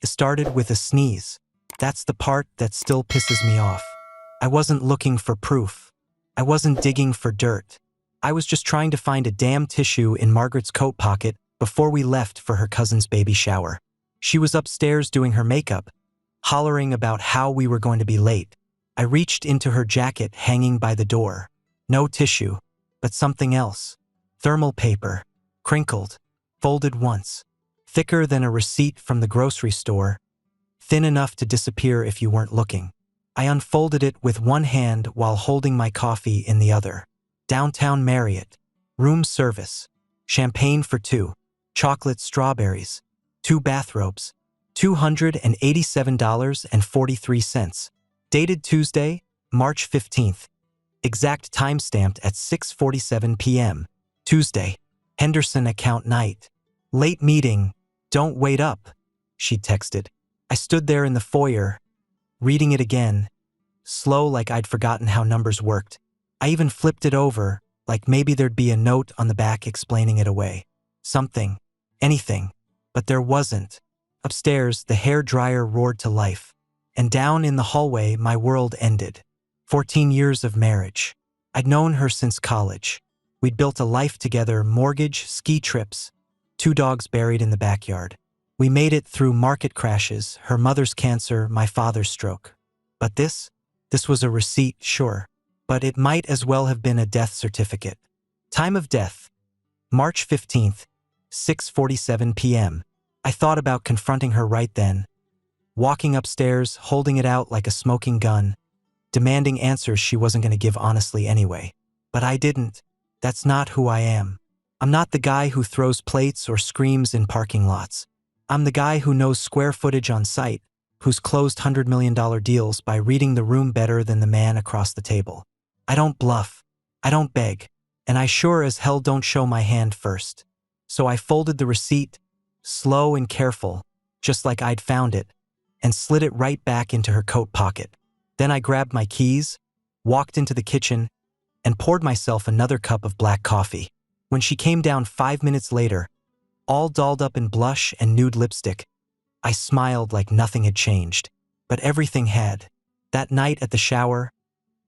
It started with a sneeze. That's the part that still pisses me off. I wasn't looking for proof. I wasn't digging for dirt. I was just trying to find a damn tissue in Margaret's coat pocket before we left for her cousin's baby shower. She was upstairs doing her makeup, hollering about how we were going to be late. I reached into her jacket hanging by the door. No tissue, but something else. Thermal paper, crinkled, folded once, thicker than a receipt from the grocery store, thin enough to disappear if you weren't looking. I unfolded it with one hand while holding my coffee in the other. Downtown Marriott, room service, champagne for two, chocolate strawberries, 2 bathrobes, $287.43. Dated Tuesday, March 15th. Exact timestamped at 6:47 p.m. Tuesday. Henderson account night. Late meeting. Don't wait up, she texted. I stood there in the foyer, reading it again, slow like I'd forgotten how numbers worked. I even flipped it over, like maybe there'd be a note on the back explaining it away. Something. Anything. But there wasn't. Upstairs, the hair dryer roared to life. And down in the hallway, my world ended. 14 years of marriage. I'd known her since college. We'd built a life together, mortgage, ski trips, 2 dogs buried in the backyard. We made it through market crashes, her mother's cancer, my father's stroke. But this was a receipt, sure. But it might as well have been a death certificate. Time of death, March 15th, 6:47 p.m. I thought about confronting her right then, walking upstairs, holding it out like a smoking gun, demanding answers she wasn't going to give honestly anyway. But I didn't. That's not who I am. I'm not the guy who throws plates or screams in parking lots. I'm the guy who knows square footage on site, who's closed $100 million deals by reading the room better than the man across the table. I don't bluff. I don't beg. And I sure as hell don't show my hand first. So I folded the receipt, slow and careful, just like I'd found it, and slid it right back into her coat pocket. Then I grabbed my keys, walked into the kitchen, and poured myself another cup of black coffee. When she came down 5 minutes later, all dolled up in blush and nude lipstick, I smiled like nothing had changed. But everything had. That night at the shower,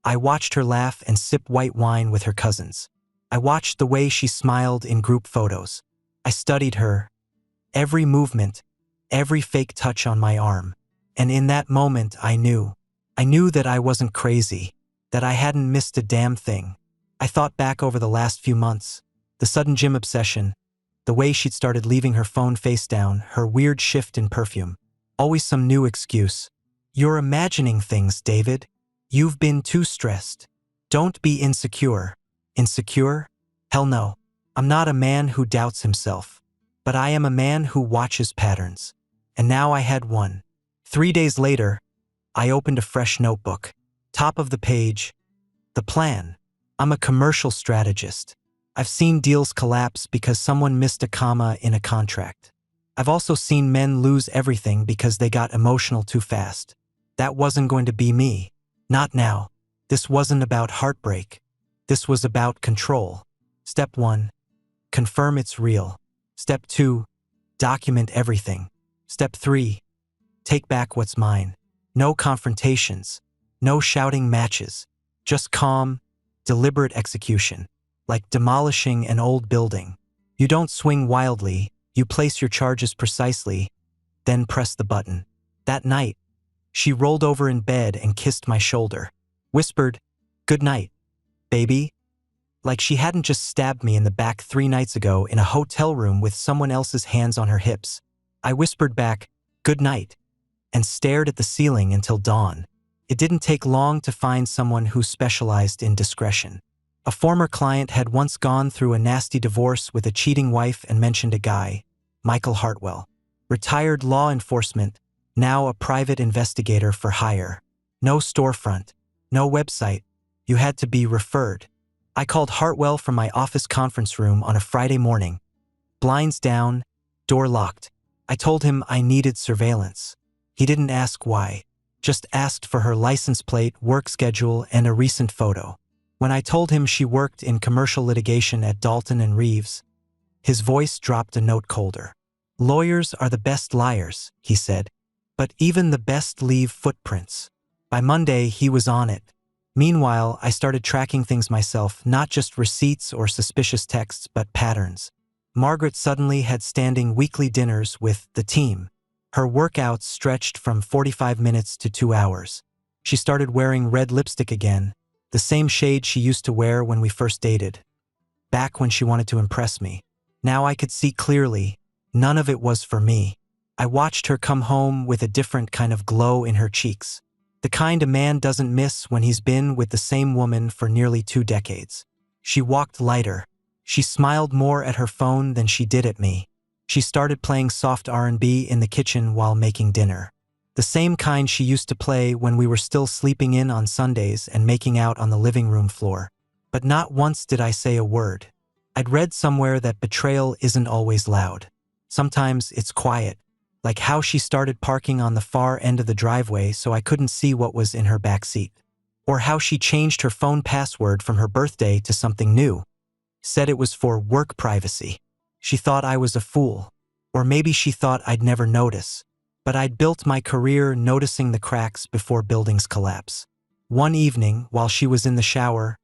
I watched her laugh and sip white wine with her cousins. I watched the way she smiled in group photos. I studied her, every movement, every fake touch on my arm. And in that moment, I knew that I wasn't crazy, that I hadn't missed a damn thing. I thought back over the last few months, the sudden gym obsession, the way she'd started leaving her phone face down, her weird shift in perfume. Always some new excuse. You're imagining things, David. You've been too stressed. Don't be insecure. Insecure? Hell no. I'm not a man who doubts himself. But I am a man who watches patterns. And now I had one. 3 days later, I opened a fresh notebook. Top of the page, the plan. I'm a commercial strategist. I've seen deals collapse because someone missed a comma in a contract. I've also seen men lose everything because they got emotional too fast. That wasn't going to be me. Not now. This wasn't about heartbreak. This was about control. Step 1, confirm it's real. Step 2, document everything. Step 3, take back what's mine. No confrontations, no shouting matches, just calm, deliberate execution, like demolishing an old building. You don't swing wildly, you place your charges precisely, then press the button. That night, she rolled over in bed and kissed my shoulder, whispered, "Good night, baby," like she hadn't just stabbed me in the back 3 nights ago in a hotel room with someone else's hands on her hips. I whispered back, "Good night," and stared at the ceiling until dawn. It didn't take long to find someone who specialized in discretion. A former client had once gone through a nasty divorce with a cheating wife and mentioned a guy, Michael Hartwell. Retired law enforcement, now a private investigator for hire. No storefront, no website. You had to be referred. I called Hartwell from my office conference room on a Friday morning. Blinds down, door locked. I told him I needed surveillance. He didn't ask why, just asked for her license plate, work schedule, and a recent photo. When I told him she worked in commercial litigation at Dalton and Reeves, his voice dropped a note colder. "Lawyers are the best liars," he said. But even the best leave footprints. By Monday, he was on it. Meanwhile, I started tracking things myself, not just receipts or suspicious texts, but patterns. Margaret suddenly had standing weekly dinners with the team. Her workouts stretched from 45 minutes to 2 hours. She started wearing red lipstick again, the same shade she used to wear when we first dated. Back when she wanted to impress me. Now I could see clearly, none of it was for me. I watched her come home with a different kind of glow in her cheeks. The kind a man doesn't miss when he's been with the same woman for nearly 2 decades. She walked lighter. She smiled more at her phone than she did at me. She started playing soft R&B in the kitchen while making dinner. The same kind she used to play when we were still sleeping in on Sundays and making out on the living room floor. But not once did I say a word. I'd read somewhere that betrayal isn't always loud. Sometimes it's quiet, like how she started parking on the far end of the driveway so I couldn't see what was in her back seat. Or how she changed her phone password from her birthday to something new. Said it was for work privacy. She thought I was a fool. Or maybe she thought I'd never notice. But I'd built my career noticing the cracks before buildings collapse. One evening, while she was in the shower,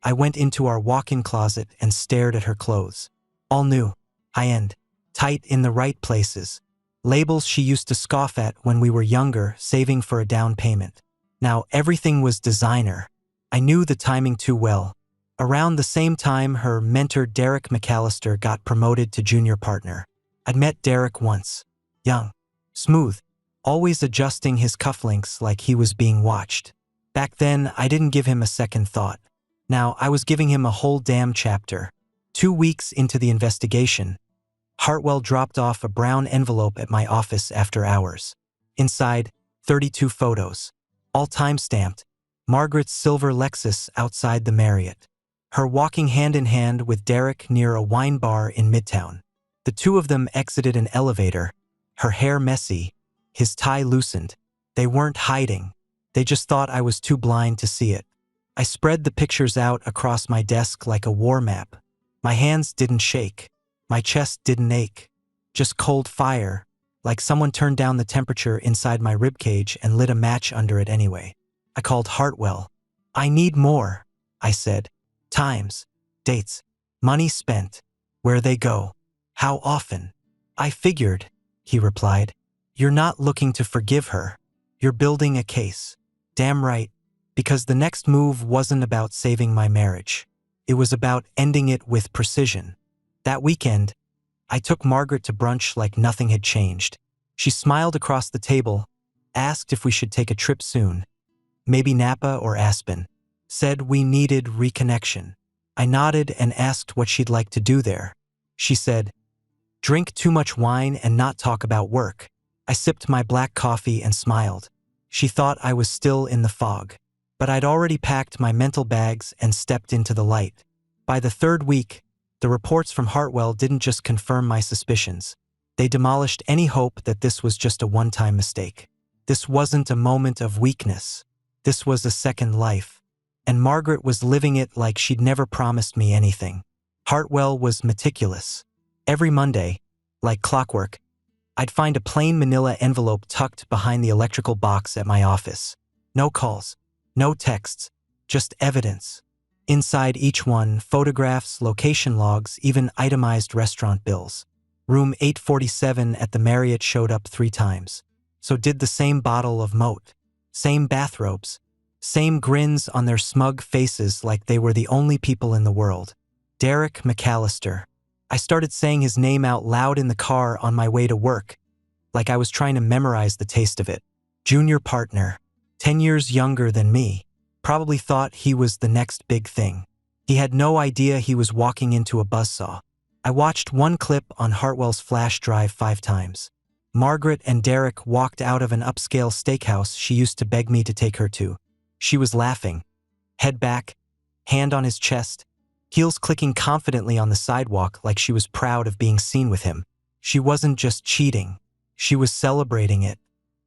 I went into our walk-in closet and stared at her clothes. All new, high-end, tight in the right places. Labels she used to scoff at when we were younger, saving for a down payment. Now everything was designer. I knew the timing too well. Around the same time her mentor Derek McAllister got promoted to junior partner. I'd met Derek once. Young, smooth, always adjusting his cufflinks like he was being watched. Back then, I didn't give him a second thought. Now I was giving him a whole damn chapter. 2 weeks into the investigation, Hartwell dropped off a brown envelope at my office after hours. Inside, 32 photos. All time-stamped. Margaret's silver Lexus outside the Marriott. Her walking hand-in-hand with Derek near a wine bar in Midtown. The two of them exited an elevator, her hair messy, his tie loosened. They weren't hiding. They just thought I was too blind to see it. I spread the pictures out across my desk like a war map. My hands didn't shake. My chest didn't ache. Just cold fire, like someone turned down the temperature inside my ribcage and lit a match under it anyway. I called Hartwell. I need more, I said. Times, dates, money spent, where they go, how often. I figured, he replied. You're not looking to forgive her. You're building a case. Damn right. Because the next move wasn't about saving my marriage. It was about ending it with precision. That weekend, I took Margaret to brunch like nothing had changed. She smiled across the table, asked if we should take a trip soon. Maybe Napa or Aspen. Said we needed reconnection. I nodded and asked what she'd like to do there. She said, drink too much wine and not talk about work. I sipped my black coffee and smiled. She thought I was still in the fog. But I'd already packed my mental bags and stepped into the light. By the 3rd week, the reports from Hartwell didn't just confirm my suspicions. They demolished any hope that this was just a one-time mistake. This wasn't a moment of weakness. This was a second life. And Margaret was living it like she'd never promised me anything. Hartwell was meticulous. Every Monday, like clockwork, I'd find a plain manila envelope tucked behind the electrical box at my office. No calls. No texts, just evidence. Inside each one, photographs, location logs, even itemized restaurant bills. Room 847 at the Marriott showed up 3 times. So did the same bottle of Moat. Same bathrobes. Same grins on their smug faces like they were the only people in the world. Derek McAllister. I started saying his name out loud in the car on my way to work, like I was trying to memorize the taste of it. Junior partner. 10 years younger than me, probably thought he was the next big thing. He had no idea he was walking into a buzzsaw. I watched one clip on Hartwell's flash drive 5 times. Margaret and Derek walked out of an upscale steakhouse she used to beg me to take her to. She was laughing, head back, hand on his chest, heels clicking confidently on the sidewalk like she was proud of being seen with him. She wasn't just cheating, she was celebrating it.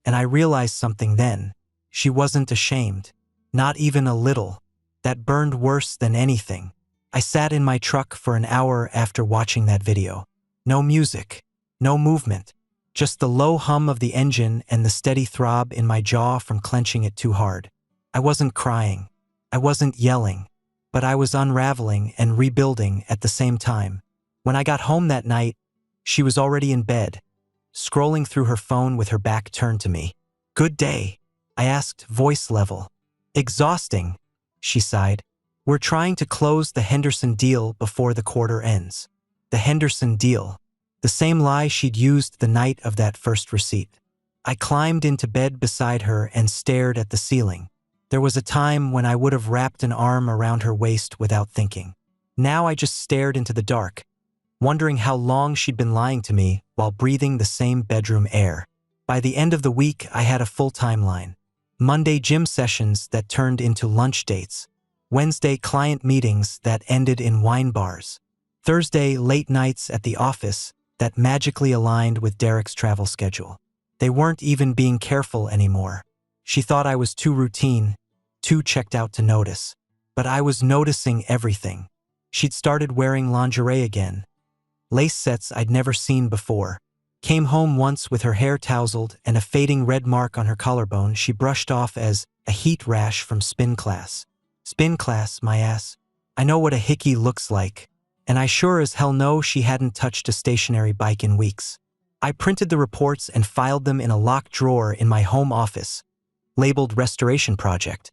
And I realized something then. She wasn't ashamed. Not even a little. That burned worse than anything. I sat in my truck for an hour after watching that video. No music. No movement. Just the low hum of the engine and the steady throb in my jaw from clenching it too hard. I wasn't crying. I wasn't yelling. But I was unraveling and rebuilding at the same time. When I got home that night, she was already in bed, scrolling through her phone with her back turned to me. "Good day," I asked, voice level. "Exhausting," she sighed. "We're trying to close the Henderson deal before the quarter ends." The Henderson deal. The same lie she'd used the night of that first receipt. I climbed into bed beside her and stared at the ceiling. There was a time when I would have wrapped an arm around her waist without thinking. Now I just stared into the dark, wondering how long she'd been lying to me while breathing the same bedroom air. By the end of the week, I had a full timeline. Monday gym sessions that turned into lunch dates. Wednesday client meetings that ended in wine bars. Thursday late nights at the office that magically aligned with Derek's travel schedule. They weren't even being careful anymore. She thought I was too routine, too checked out to notice. But I was noticing everything. She'd started wearing lingerie again. Lace sets I'd never seen before. Came home once with her hair tousled and a fading red mark on her collarbone she brushed off as a heat rash from spin class. Spin class, my ass. I know what a hickey looks like. And I sure as hell know she hadn't touched a stationary bike in weeks. I printed the reports and filed them in a locked drawer in my home office, labeled Restoration Project.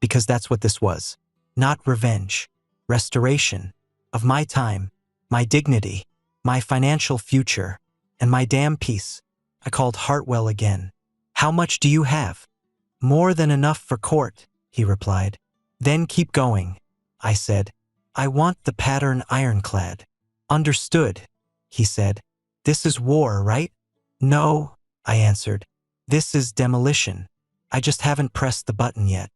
Because that's what this was. Not revenge. Restoration. Of my time, my dignity, my financial future, and my damn peace. I called Hartwell again. "How much do you have?" "More than enough for court," he replied. "Then keep going," I said. "I want the pattern ironclad." "Understood," he said. "This is war, right?" "No," I answered. "This is demolition. I just haven't pressed the button yet."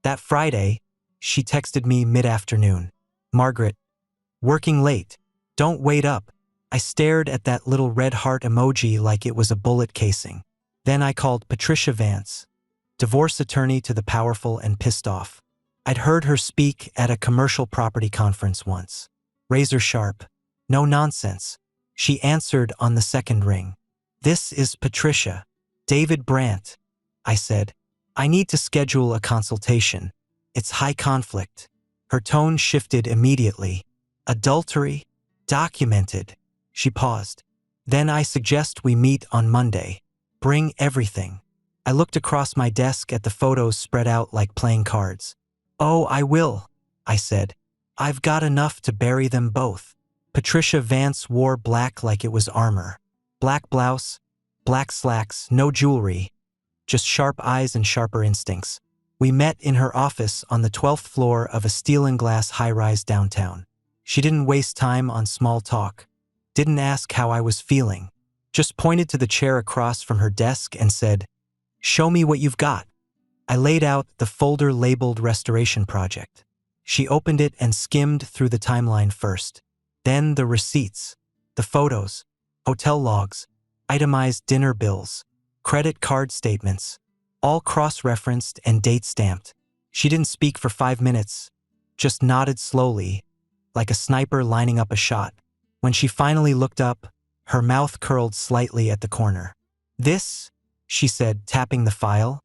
That Friday, she texted me mid-afternoon. "Margaret, working late. Don't wait up." I stared at that little red heart emoji like it was a bullet casing. Then I called Patricia Vance, divorce attorney to the powerful and pissed off. I'd heard her speak at a commercial property conference once. Razor sharp. No nonsense. She answered on the second ring. "This is Patricia. David Brandt," I said. "I need to schedule a consultation. It's high conflict." Her tone shifted immediately. "Adultery? Documented." She paused. "Then I suggest we meet on Monday. Bring everything." I looked across my desk at the photos spread out like playing cards. "Oh, I will," I said. "I've got enough to bury them both." Patricia Vance wore black like it was armor. Black blouse, black slacks, no jewelry, just sharp eyes and sharper instincts. We met in her office on the 12th floor of a steel and glass high-rise downtown. She didn't waste time on small talk, didn't ask how I was feeling, just pointed to the chair across from her desk and said, "Show me what you've got." I laid out the folder labeled Restoration Project. She opened it and skimmed through the timeline first. Then the receipts, the photos, hotel logs, itemized dinner bills, credit card statements, all cross-referenced and date-stamped. She didn't speak for 5 minutes, just nodded slowly, like a sniper lining up a shot. When she finally looked up, her mouth curled slightly at the corner. "This," she said, tapping the file,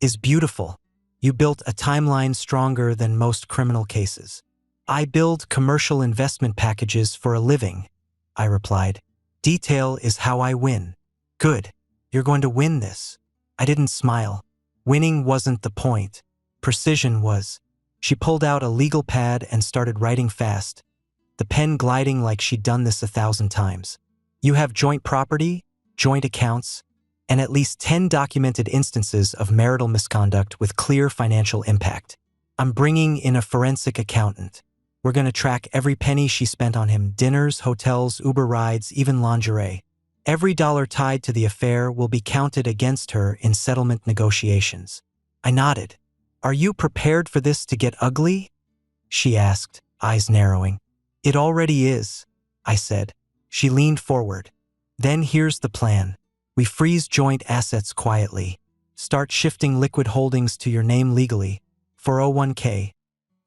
"is beautiful. You built a timeline stronger than most criminal cases." "I build commercial investment packages for a living," I replied. "Detail is how I win." "Good. You're going to win this." I didn't smile. Winning wasn't the point. Precision was. She pulled out a legal pad and started writing fast, the pen gliding like she'd done this 1,000 times. "You have joint property, joint accounts, and at least 10 documented instances of marital misconduct with clear financial impact. I'm bringing in a forensic accountant. We're going to track every penny she spent on him, dinners, hotels, Uber rides, even lingerie. Every dollar tied to the affair will be counted against her in settlement negotiations." I nodded. "Are you prepared for this to get ugly?" she asked, eyes narrowing. "It already is," I said. She leaned forward. "Then here's the plan. We freeze joint assets quietly. Start shifting liquid holdings to your name legally. 401k,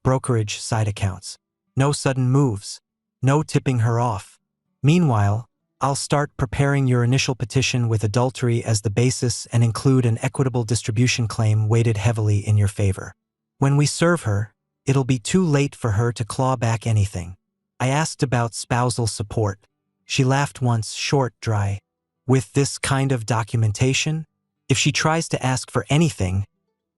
brokerage, side accounts. No sudden moves. No tipping her off. Meanwhile, I'll start preparing your initial petition with adultery as the basis and include an equitable distribution claim weighted heavily in your favor. When we serve her, it'll be too late for her to claw back anything. I asked about spousal support. She laughed once, short, dry. With this kind of documentation, if she tries to ask for anything,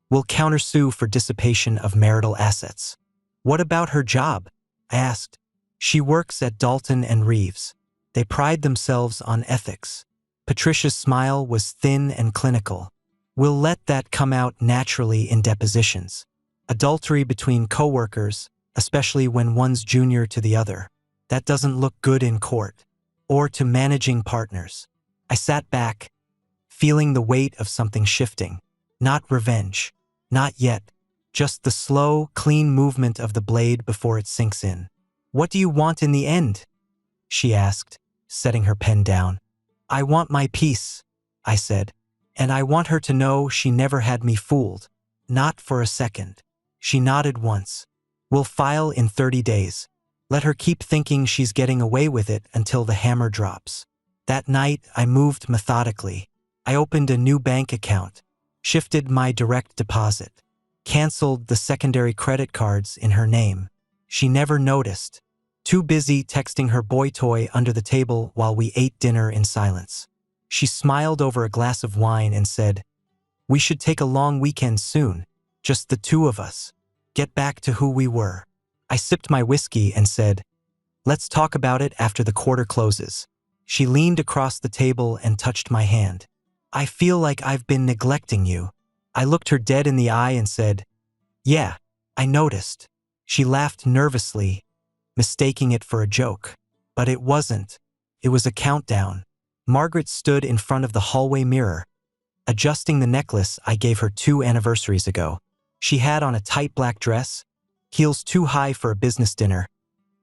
we'll countersue for dissipation of marital assets. What about her job? I asked. She works at Dalton and Reeves. They pride themselves on ethics. Patricia's smile was thin and clinical. We'll let that come out naturally in depositions. Adultery between coworkers, especially when one's junior to the other, that doesn't look good in court. Or to managing partners. I sat back, feeling the weight of something shifting. Not revenge. Not yet. Just the slow, clean movement of the blade before it sinks in. What do you want in the end? She asked, setting her pen down. I want my peace, I said, and I want her to know she never had me fooled. Not for a second. She nodded once. We'll file in 30 days. Let her keep thinking she's getting away with it until the hammer drops. That night, I moved methodically. I opened a new bank account, shifted my direct deposit, canceled the secondary credit cards in her name. She never noticed, too busy texting her boy toy under the table while we ate dinner in silence. She smiled over a glass of wine and said, "We should take a long weekend soon, just the two of us. Get back to who we were." I sipped my whiskey and said, "Let's talk about it after the quarter closes." She leaned across the table and touched my hand. "I feel like I've been neglecting you." I looked her dead in the eye and said, "Yeah, I noticed." She laughed nervously, mistaking it for a joke. But it wasn't. It was a countdown. Margaret stood in front of the hallway mirror, adjusting the necklace I gave her 2 anniversaries ago. She had on a tight black dress, heels too high for a business dinner,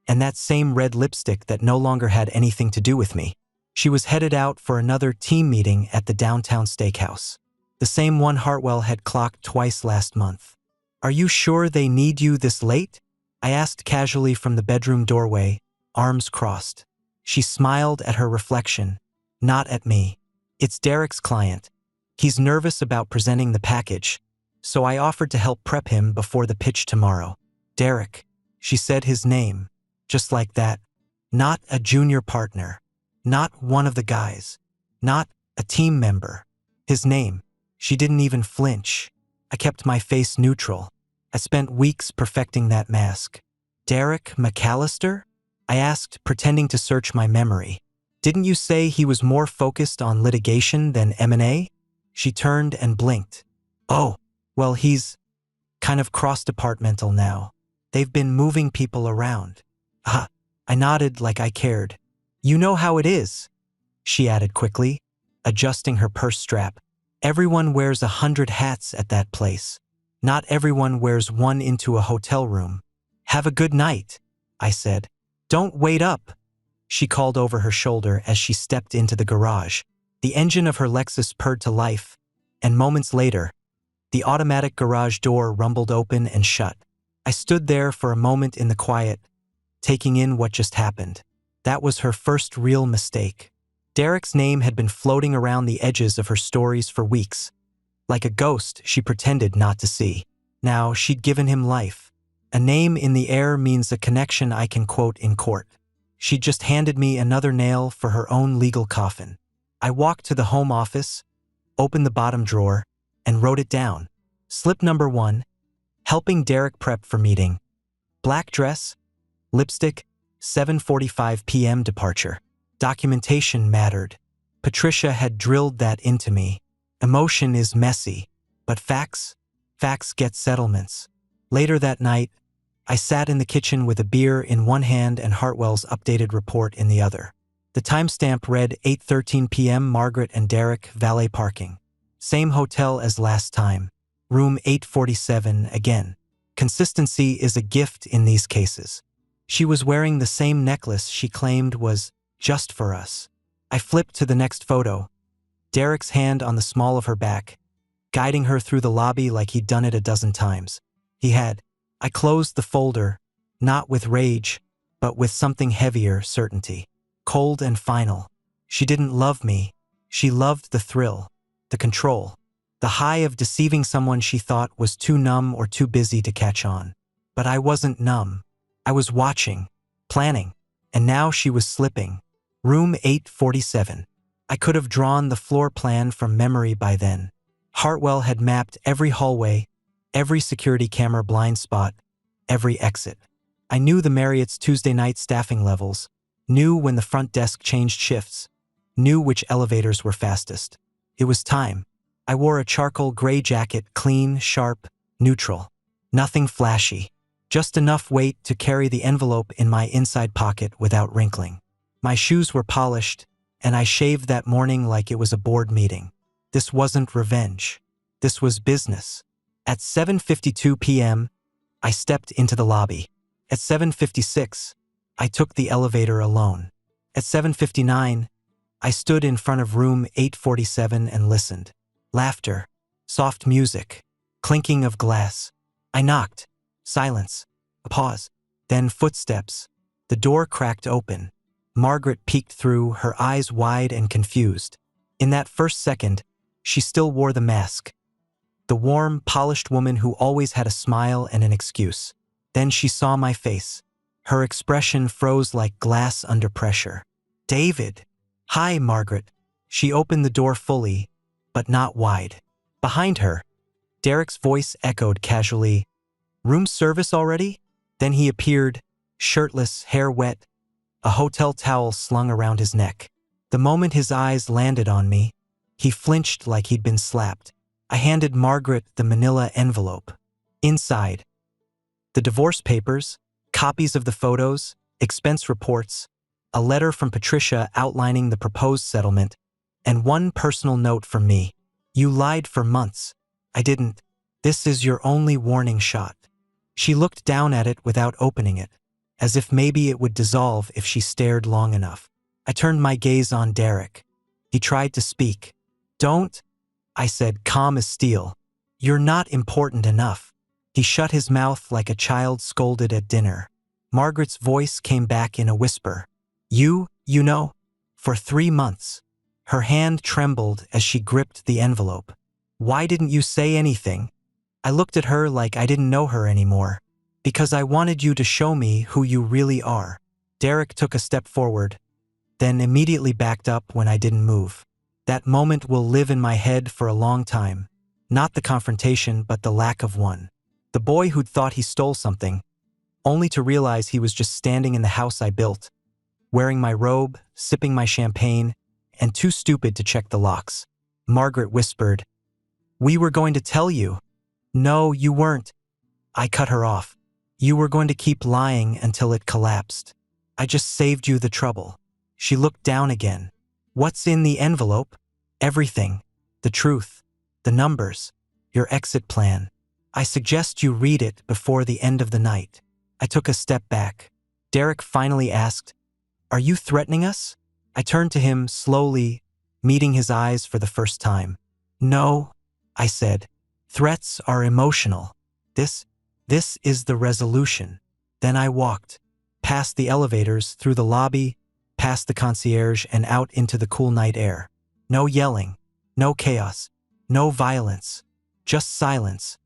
and that same red lipstick that no longer had anything to do with me. She was headed out for another team meeting at the downtown steakhouse. The same one Hartwell had clocked twice last month. "Are you sure they need you this late?" I asked casually from the bedroom doorway, arms crossed. She smiled at her reflection, not at me. "It's Derek's client. He's nervous about presenting the package, so I offered to help prep him before the pitch tomorrow." "Derek." She said his name, just like that. Not a junior partner. Not one of the guys. Not a team member. His name. She didn't even flinch. I kept my face neutral. I spent weeks perfecting that mask. "Derek McAllister?" I asked, pretending to search my memory. "Didn't you say he was more focused on litigation than M&A?" She turned and blinked. "Oh, well, he's kind of cross-departmental now. They've been moving people around." "Ah." I nodded like I cared. "You know how it is," she added quickly, adjusting her purse strap. "Everyone wears 100 hats at that place. Not everyone wears one into a hotel room." "Have a good night," I said. "Don't wait up," she called over her shoulder as she stepped into the garage. The engine of her Lexus purred to life, and moments later, the automatic garage door rumbled open and shut. I stood there for a moment in the quiet, taking in what just happened. That was her first real mistake. Derek's name had been floating around the edges of her stories for weeks. Like a ghost, she pretended not to see. Now she'd given him life. A name in the air means a connection I can quote in court. She'd just handed me another nail for her own legal coffin. I walked to the home office, opened the bottom drawer, and wrote it down. Slip number 1, helping Derek prep for meeting. Black dress, lipstick, 7:45 p.m. departure. Documentation mattered. Patricia had drilled that into me. Emotion is messy, but facts get settlements. Later that night, I sat in the kitchen with a beer in one hand and Hartwell's updated report in the other. The timestamp read 8:13 p.m. Margaret and Derek, valet parking. Same hotel as last time. Room 847 again. Consistency is a gift in these cases. She was wearing the same necklace she claimed was just for us. I flipped to the next photo. Derek's hand on the small of her back, guiding her through the lobby like he'd done it a dozen times. He had. I closed the folder, not with rage, but with something heavier, certainty. Cold and final. She didn't love me. She loved the thrill, the control, the high of deceiving someone she thought was too numb or too busy to catch on. But I wasn't numb. I was watching, planning, and now she was slipping. Room 847. I could have drawn the floor plan from memory by then. Hartwell had mapped every hallway, every security camera blind spot, every exit. I knew the Marriott's Tuesday night staffing levels, knew when the front desk changed shifts, knew which elevators were fastest. It was time. I wore a charcoal gray jacket, clean, sharp, neutral. Nothing flashy. Just enough weight to carry the envelope in my inside pocket without wrinkling. My shoes were polished, and I shaved that morning like it was a board meeting. This wasn't revenge. This was business. At 7:52 p.m., I stepped into the lobby. At 7:56, I took the elevator alone. At 7:59, I stood in front of room 847 and listened. Laughter, soft music, clinking of glass. I knocked. Silence. A pause. Then footsteps. The door cracked open. Margaret peeked through, her eyes wide and confused. In that first second, she still wore the mask. The warm, polished woman who always had a smile and an excuse. Then she saw my face. Her expression froze like glass under pressure. David. Hi, Margaret. She opened the door fully, but not wide. Behind her, Derek's voice echoed casually, "Room service already?" Then he appeared, shirtless, hair wet, a hotel towel slung around his neck. The moment his eyes landed on me, he flinched like he'd been slapped. I handed Margaret the manila envelope. Inside, the divorce papers, copies of the photos, expense reports, a letter from Patricia outlining the proposed settlement, and one personal note from me. "You lied for months." I didn't. "This is your only warning shot." She looked down at it without opening it, as if maybe it would dissolve if she stared long enough. I turned my gaze on Derek. He tried to speak. "Don't," I said, calm as steel. "You're not important enough." He shut his mouth like a child scolded at dinner. Margaret's voice came back in a whisper. You know, for 3 months." Her hand trembled as she gripped the envelope. "Why didn't you say anything?" I looked at her like I didn't know her anymore. "Because I wanted you to show me who you really are." Derek took a step forward, then immediately backed up when I didn't move. That moment will live in my head for a long time. Not the confrontation, but the lack of one. The boy who'd thought he stole something, only to realize he was just standing in the house I built, wearing my robe, sipping my champagne, and too stupid to check the locks. Margaret whispered, "We were going to tell you." "No, you weren't." I cut her off. "You were going to keep lying until it collapsed. I just saved you the trouble." She looked down again. "What's in the envelope?" "Everything. The truth. The numbers. Your exit plan. I suggest you read it before the end of the night." I took a step back. Derek finally asked, "Are you threatening us?" I turned to him slowly, meeting his eyes for the first time. "No," I said. "Threats are emotional. This is the resolution." Then I walked, past the elevators, through the lobby, past the concierge, and out into the cool night air. No yelling, no chaos, no violence, just silence,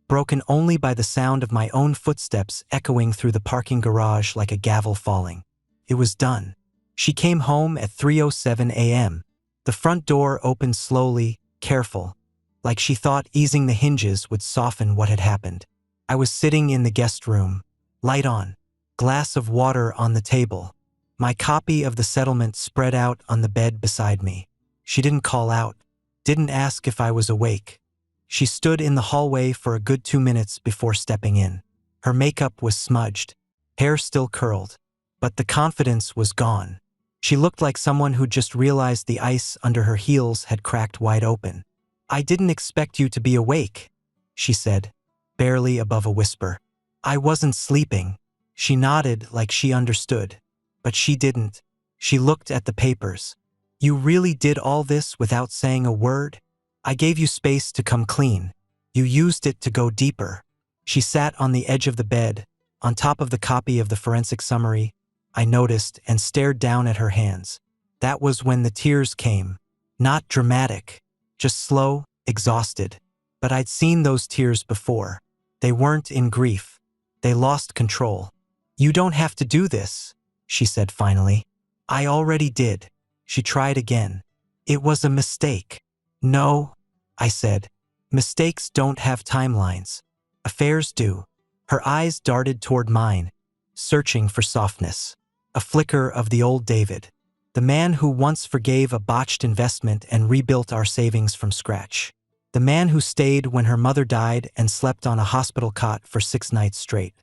broken only by the sound of my own footsteps echoing through the parking garage like a gavel falling. It was done. She came home at 3:07 a.m. The front door opened slowly, careful, like she thought easing the hinges would soften what had happened. I was sitting in the guest room, light on, glass of water on the table, my copy of the settlement spread out on the bed beside me. She didn't call out, didn't ask if I was awake. She stood in the hallway for a good 2 minutes before stepping in. Her makeup was smudged, hair still curled, but the confidence was gone. She looked like someone who'd just realized the ice under her heels had cracked wide open. "I didn't expect you to be awake," she said, barely above a whisper. "I wasn't sleeping." She nodded like she understood, but she didn't. She looked at the papers. "You really did all this without saying a word? I gave you space to come clean. You used it to go deeper." She sat on the edge of the bed, on top of the copy of the forensic summary, I noticed, and stared down at her hands. That was when the tears came. Not dramatic, just slow, exhausted. But I'd seen those tears before. They weren't in grief. They lost control. "You don't have to do this," she said finally. "I already did." She tried again. "It was a mistake." "No," I said. "Mistakes don't have timelines. Affairs do." Her eyes darted toward mine, searching for softness. A flicker of the old David. The man who once forgave a botched investment and rebuilt our savings from scratch. The man who stayed when her mother died and slept on a hospital cot for 6 nights straight.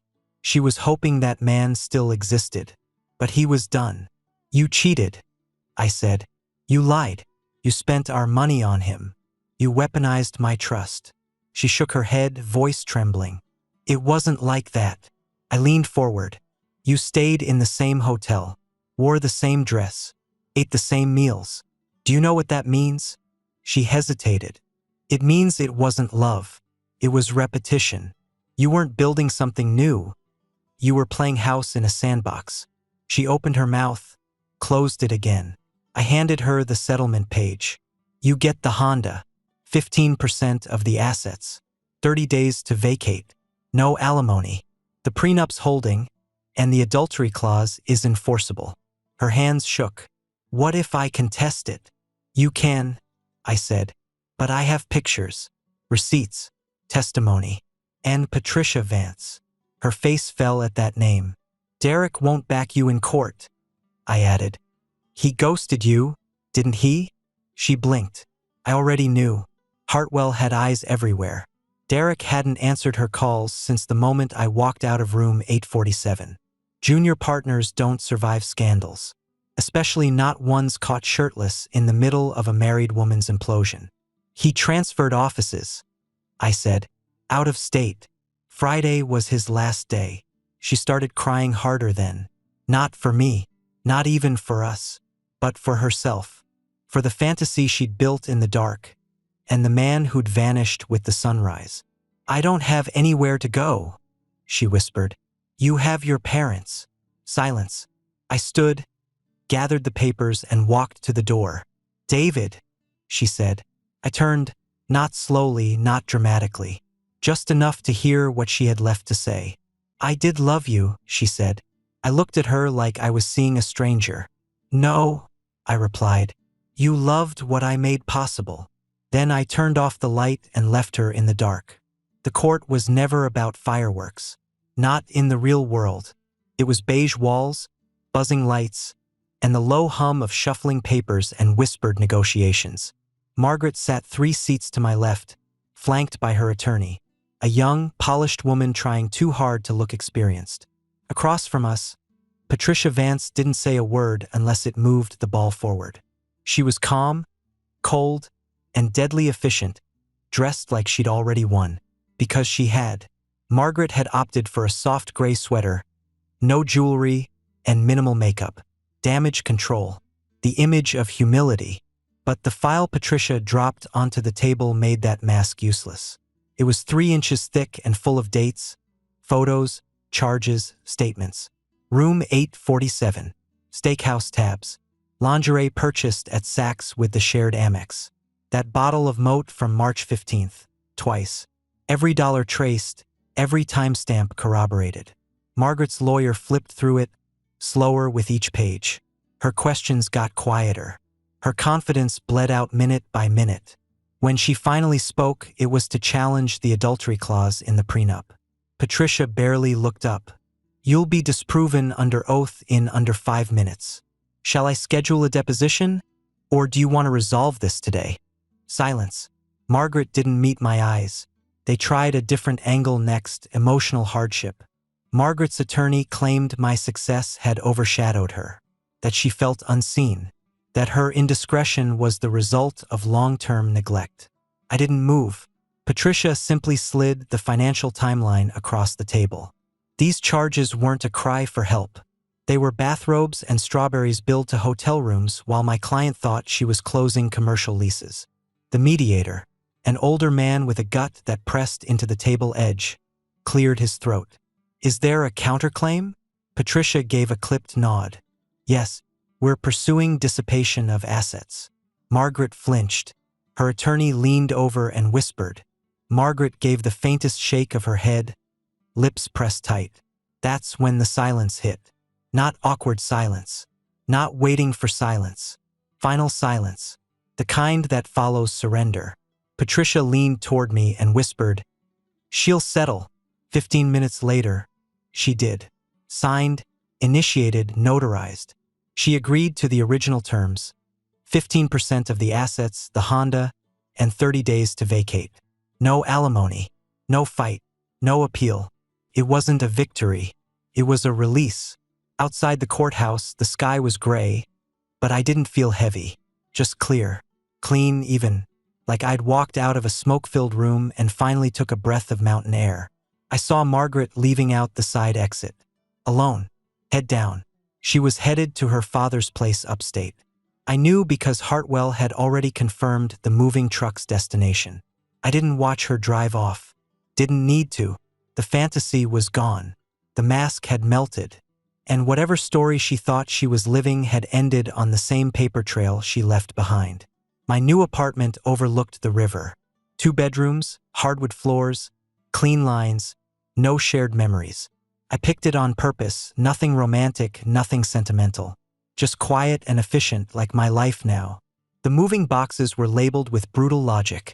She was hoping that man still existed. But he was done. "You cheated," I said. "You lied. You spent our money on him. You weaponized my trust." She shook her head, voice trembling. "It wasn't like that." I leaned forward. "You stayed in the same hotel, wore the same dress, ate the same meals. Do you know what that means?" She hesitated. "It means it wasn't love. It was repetition. You weren't building something new. You were playing house in a sandbox." She opened her mouth, closed it again. I handed her the settlement page. "You get the Honda, 15% of the assets, 30 days to vacate, no alimony. The prenup's holding, and the adultery clause is enforceable." Her hands shook. "What if I contest it?" "You can," I said. "But I have pictures, receipts, testimony, and Patricia Vance." Her face fell at that name. "Derek won't back you in court," I added. "He ghosted you, didn't he?" She blinked. I already knew. Hartwell had eyes everywhere. Derek hadn't answered her calls since the moment I walked out of room 847. Junior partners don't survive scandals, especially not ones caught shirtless in the middle of a married woman's implosion. "He transferred offices," I said, "out of state. Friday was his last day." She started crying harder then. Not for me, not even for us, but for herself, for the fantasy she'd built in the dark, and the man who'd vanished with the sunrise. "I don't have anywhere to go," she whispered. "You have your parents." Silence. I stood, gathered the papers, and walked to the door. "David," she said. I turned, not slowly, not dramatically, just enough to hear what she had left to say. "I did love you," she said. I looked at her like I was seeing a stranger. "No," I replied. "You loved what I made possible." Then I turned off the light and left her in the dark. The court was never about fireworks. Not in the real world. It was beige walls, buzzing lights, and the low hum of shuffling papers and whispered negotiations. Margaret sat 3 seats to my left, flanked by her attorney, a young, polished woman trying too hard to look experienced. Across from us, Patricia Vance didn't say a word unless it moved the ball forward. She was calm, cold, and deadly efficient, dressed like she'd already won. Because she had. Margaret had opted for a soft gray sweater, no jewelry, and minimal makeup. Damage control. The image of humility. But the file Patricia dropped onto the table made that mask useless. It was 3 inches thick and full of dates, photos, charges, statements. Room 847. Steakhouse tabs. Lingerie purchased at Saks with the shared Amex. That bottle of Moat from March 15th. Twice. Every dollar traced, every timestamp corroborated. Margaret's lawyer flipped through it, slower with each page. Her questions got quieter. Her confidence bled out minute by minute. When she finally spoke, it was to challenge the adultery clause in the prenup. Patricia barely looked up. "You'll be disproven under oath in under 5 minutes. Shall I schedule a deposition? Or do you want to resolve this today?" Silence. Margaret didn't meet my eyes. They tried a different angle next, emotional hardship. Margaret's attorney claimed my success had overshadowed her, that she felt unseen, that her indiscretion was the result of long-term neglect. I didn't move. Patricia simply slid the financial timeline across the table. These charges weren't a cry for help. They were bathrobes and strawberries billed to hotel rooms while my client thought she was closing commercial leases. The mediator, an older man with a gut that pressed into the table edge, cleared his throat. "Is there a counterclaim?" Patricia gave a clipped nod. "Yes, We're pursuing dissipation of assets. Margaret flinched. Her attorney leaned over and whispered. Margaret gave the faintest shake of her head, lips pressed tight. That's when the silence hit. Not awkward silence. Not waiting for silence. Final silence. The kind that follows surrender. Patricia leaned toward me and whispered, "She'll settle." 15 minutes later, she did. Signed, initiated, notarized. She agreed to the original terms, 15% of the assets, the Honda, and 30 days to vacate. No alimony, no fight, no appeal. It wasn't a victory. It was a release. Outside the courthouse, the sky was gray, but I didn't feel heavy, just clear, clean even, like I'd walked out of a smoke-filled room and finally took a breath of mountain air. I saw Margaret leaving out the side exit. Alone, head down. She was headed to her father's place upstate. I knew because Hartwell had already confirmed the moving truck's destination. I didn't watch her drive off. Didn't need to. The fantasy was gone. The mask had melted. And whatever story she thought she was living had ended on the same paper trail she left behind. My new apartment overlooked the river. 2 bedrooms, hardwood floors, clean lines, no shared memories. I picked it on purpose, nothing romantic, nothing sentimental. Just quiet and efficient like my life now. The moving boxes were labeled with brutal logic.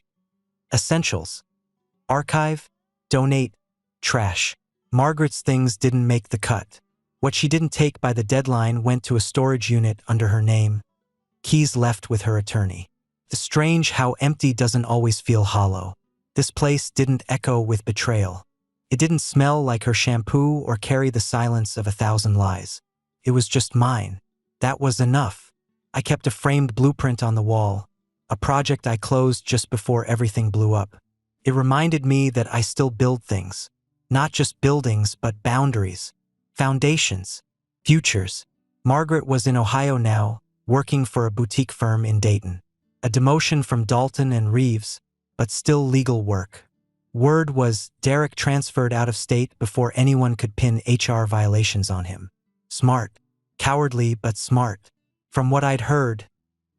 Essentials. Archive. Donate. Trash. Margaret's things didn't make the cut. What she didn't take by the deadline went to a storage unit under her name. Keys left with her attorney. The strange how empty doesn't always feel hollow. This place didn't echo with betrayal. It didn't smell like her shampoo or carry the silence of 1,000 lies. It was just mine. That was enough. I kept a framed blueprint on the wall, a project I closed just before everything blew up. It reminded me that I still build things. Not just buildings, but boundaries, foundations, futures. Margaret was in Ohio now, working for a boutique firm in Dayton. A demotion from Dalton and Reeves, but still legal work. Word was Derek transferred out of state before anyone could pin HR violations on him. Smart. Cowardly, but smart. From what I'd heard,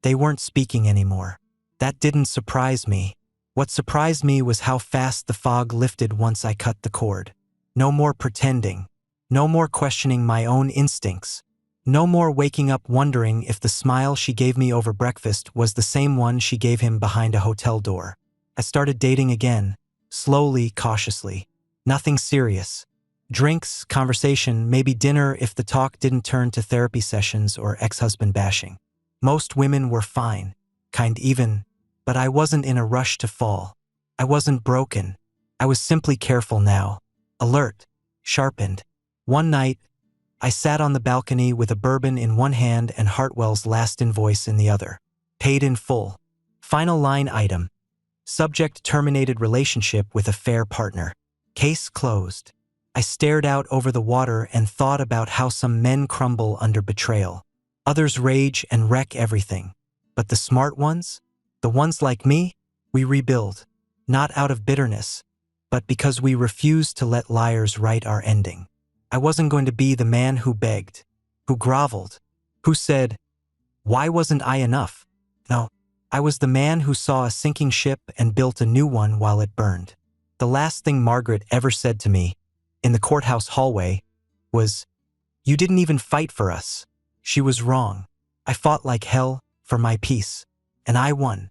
they weren't speaking anymore. That didn't surprise me. What surprised me was how fast the fog lifted once I cut the cord. No more pretending. No more questioning my own instincts. No more waking up wondering if the smile she gave me over breakfast was the same one she gave him behind a hotel door. I started dating again, slowly, cautiously. Nothing serious. Drinks, conversation, maybe dinner if the talk didn't turn to therapy sessions or ex-husband bashing. Most women were fine, kind even, but I wasn't in a rush to fall. I wasn't broken. I was simply careful now. Alert. Sharpened. One night, I sat on the balcony with a bourbon in one hand and Hartwell's last invoice in the other. Paid in full. Final line item. Subject terminated relationship with a fair partner. Case closed. I stared out over the water and thought about how some men crumble under betrayal. Others rage and wreck everything. But the smart ones? The ones like me? We rebuild. Not out of bitterness, but because we refuse to let liars write our ending. I wasn't going to be the man who begged, who groveled, who said, "Why wasn't I enough?" No, I was the man who saw a sinking ship and built a new one while it burned. The last thing Margaret ever said to me, in the courthouse hallway, was, "You didn't even fight for us." She was wrong. I fought like hell for my peace, and I won.